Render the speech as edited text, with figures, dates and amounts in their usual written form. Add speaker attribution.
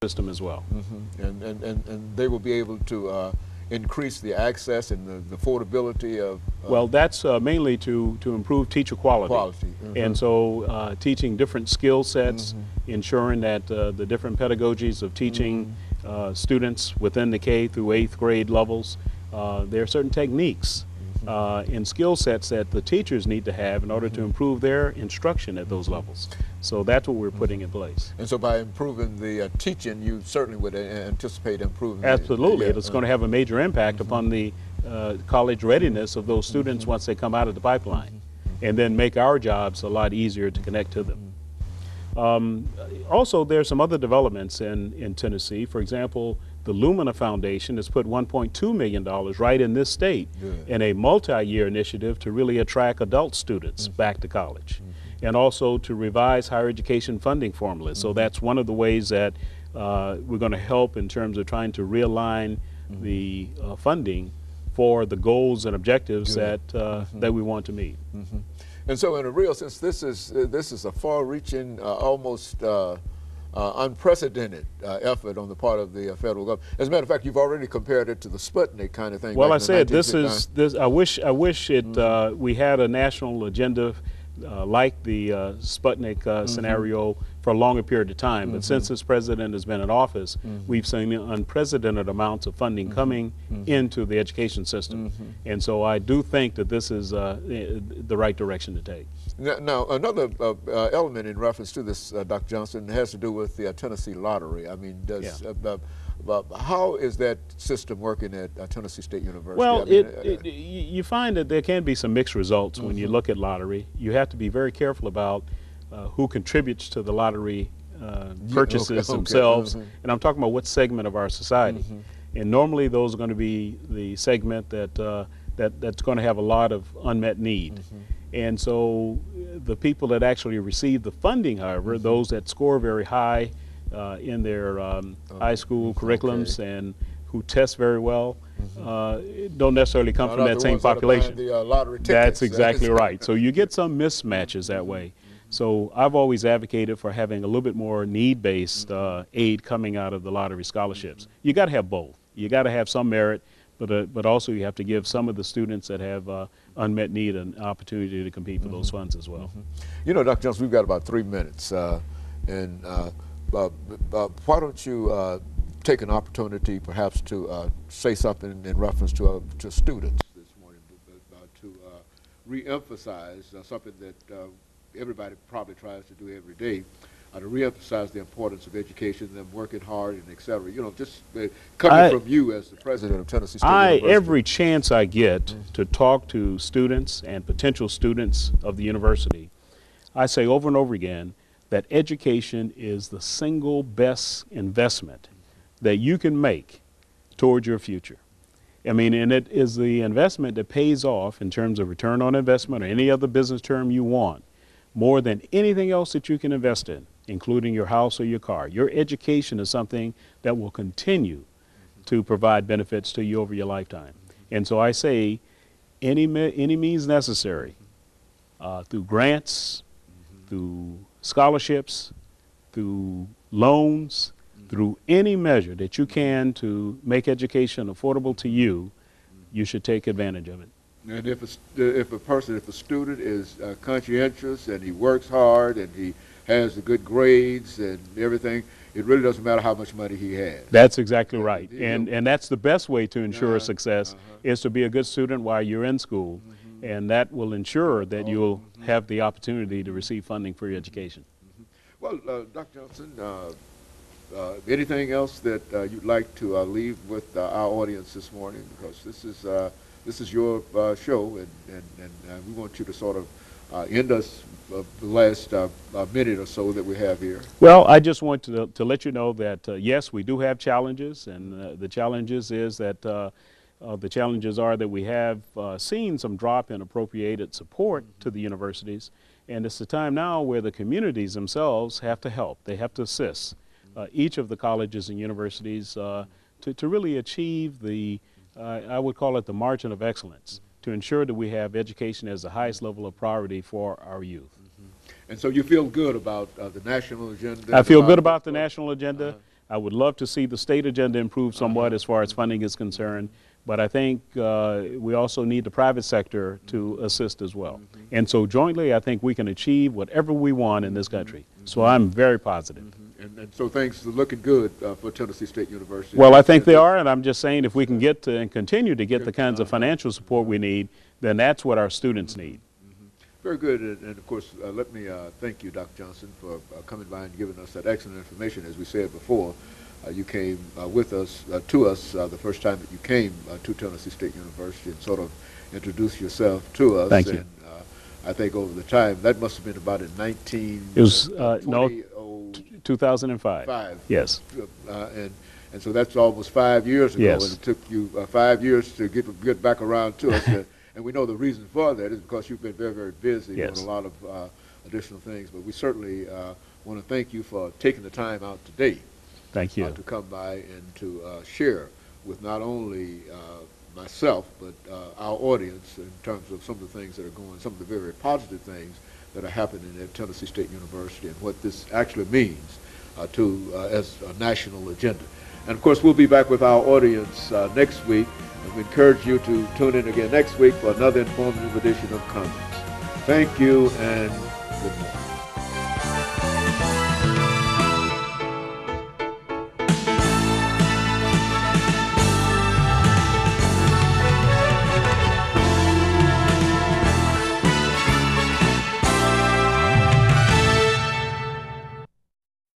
Speaker 1: system as well.
Speaker 2: And they will be able to increase the access and the affordability of...
Speaker 1: well, that's mainly to improve teacher quality. And so teaching different skill sets, ensuring that the different pedagogies of teaching students within the K through 8th grade levels, there are certain techniques and skill sets that the teachers need to have in order to improve their instruction at those levels. So that's what we're putting in place.
Speaker 2: And so by improving the teaching, you certainly would anticipate improving...
Speaker 1: Absolutely. It's going to have a major impact upon the college readiness of those students once they come out of the pipeline, and then make our jobs a lot easier to connect to them. Also, there's some other developments in Tennessee. For example, the Lumina Foundation has put $1.2 million right in this state in a multi-year initiative to really attract adult students back to college, and also to revise higher education funding formulas. So that's one of the ways that we're going to help in terms of trying to realign the funding for the goals and objectives that we want to meet.
Speaker 2: And so in a real sense, this is a far-reaching, almost unprecedented effort on the part of the federal government. As a matter of fact, you've already compared it to the Sputnik kind of thing.
Speaker 1: Well, I said this. I wish it we had a national agenda like the Sputnik scenario for a longer period of time. But since this president has been in office, we've seen unprecedented amounts of funding coming into the education system. And so I do think that this is the right direction to take.
Speaker 2: Now another element in reference to this, Dr. Johnson, has to do with the Tennessee lottery. I mean, how is that system working at Tennessee State University?
Speaker 1: Well,
Speaker 2: I mean,
Speaker 1: you find that there can be some mixed results when you look at lottery. You have to be very careful about who contributes to the lottery purchases themselves. And I'm talking about what segment of our society. And normally those are going to be the segment that's going to have a lot of unmet need. And so the people that actually receive the funding, however, those that score very high in their high school curriculums and who test very well, don't necessarily come from that same population. That's exactly right. So you get some mismatches that way. So I've always advocated for having a little bit more need-based aid coming out of the lottery scholarships. You got to have both. You got to have some merit, but also you have to give some of the students that have unmet need an opportunity to compete for those funds as well.
Speaker 2: You know, Dr. Johnson, we've got about 3 minutes, and why don't you take an opportunity perhaps to say something in reference to students this morning, to re-emphasize something that everybody probably tries to do every day, to re-emphasize the importance of education, them working hard and et cetera. You know, just coming from you as the president of Tennessee State University.
Speaker 1: Every chance I get to talk to students and potential students of the university, I say over and over again that education is the single best investment that you can make toward your future. I mean, and it is the investment that pays off in terms of return on investment or any other business term you want, more than anything else that you can invest in, including your house or your car. Your education is something that will continue to provide benefits to you over your lifetime. And so I say any means necessary, through grants, through scholarships, through loans, through any measure that you can to make education affordable to you, you should take advantage of it.
Speaker 2: And if a student is conscientious and he works hard and he has the good grades and everything, it really doesn't matter how much money he has.
Speaker 1: That's exactly right. And that's the best way to ensure success, is to be a good student while you're in school. And that will ensure that you'll have the opportunity to receive funding for your education.
Speaker 2: Well, Dr. Johnson, anything else that you'd like to leave with our audience this morning? Because this is your show, and we want you to sort of end us the last minute or so that we have here.
Speaker 1: Well, I just want to let you know that yes, we do have challenges, and the challenges is that the challenges are that we have seen some drop in appropriated support to the universities, and it's the time now where the communities themselves have to help. They have to assist each of the colleges and universities to really achieve the I would call it the margin of excellence, to ensure that we have education as the highest level of priority for our youth.
Speaker 2: And so you feel good about the national agenda?
Speaker 1: I feel good about the national agenda. I would love to see the state agenda improve somewhat as far as funding is concerned, but I think we also need the private sector to assist as well. And so jointly, I think we can achieve whatever we want in this country. So I'm very positive.
Speaker 2: And so things are looking good for Tennessee State University.
Speaker 1: Well, I think they are, and I'm just saying if we can get to and continue to get the kinds of financial support we need, then that's what our students need.
Speaker 2: Very good, and of course, let me thank you, Dr. Johnson, for coming by and giving us that excellent information. As we said before, you came with us, to us, the first time that you came to Tennessee State University and sort of introduced yourself to us.
Speaker 1: Thank you.
Speaker 2: And I think over the time, that must have been about in 19...
Speaker 1: It was, no, 2005. Yes.
Speaker 2: And so that's almost 5 years ago,
Speaker 1: yes.
Speaker 2: And it took you 5 years to get back around to us. And we know the reason for that is because you've been very, very busy
Speaker 1: yes.
Speaker 2: doing a lot of additional things. But we certainly want to thank you for taking the time out today.
Speaker 1: Thank you.
Speaker 2: To come by and to share with not only myself, but our audience in terms of some of the things that are going, some of the very, very positive things that are happening at Tennessee State University and what this actually means as a national agenda. And of course, we'll be back with our audience next week. And we encourage you to tune in again next week for another informative edition of Comments. Thank you and good morning.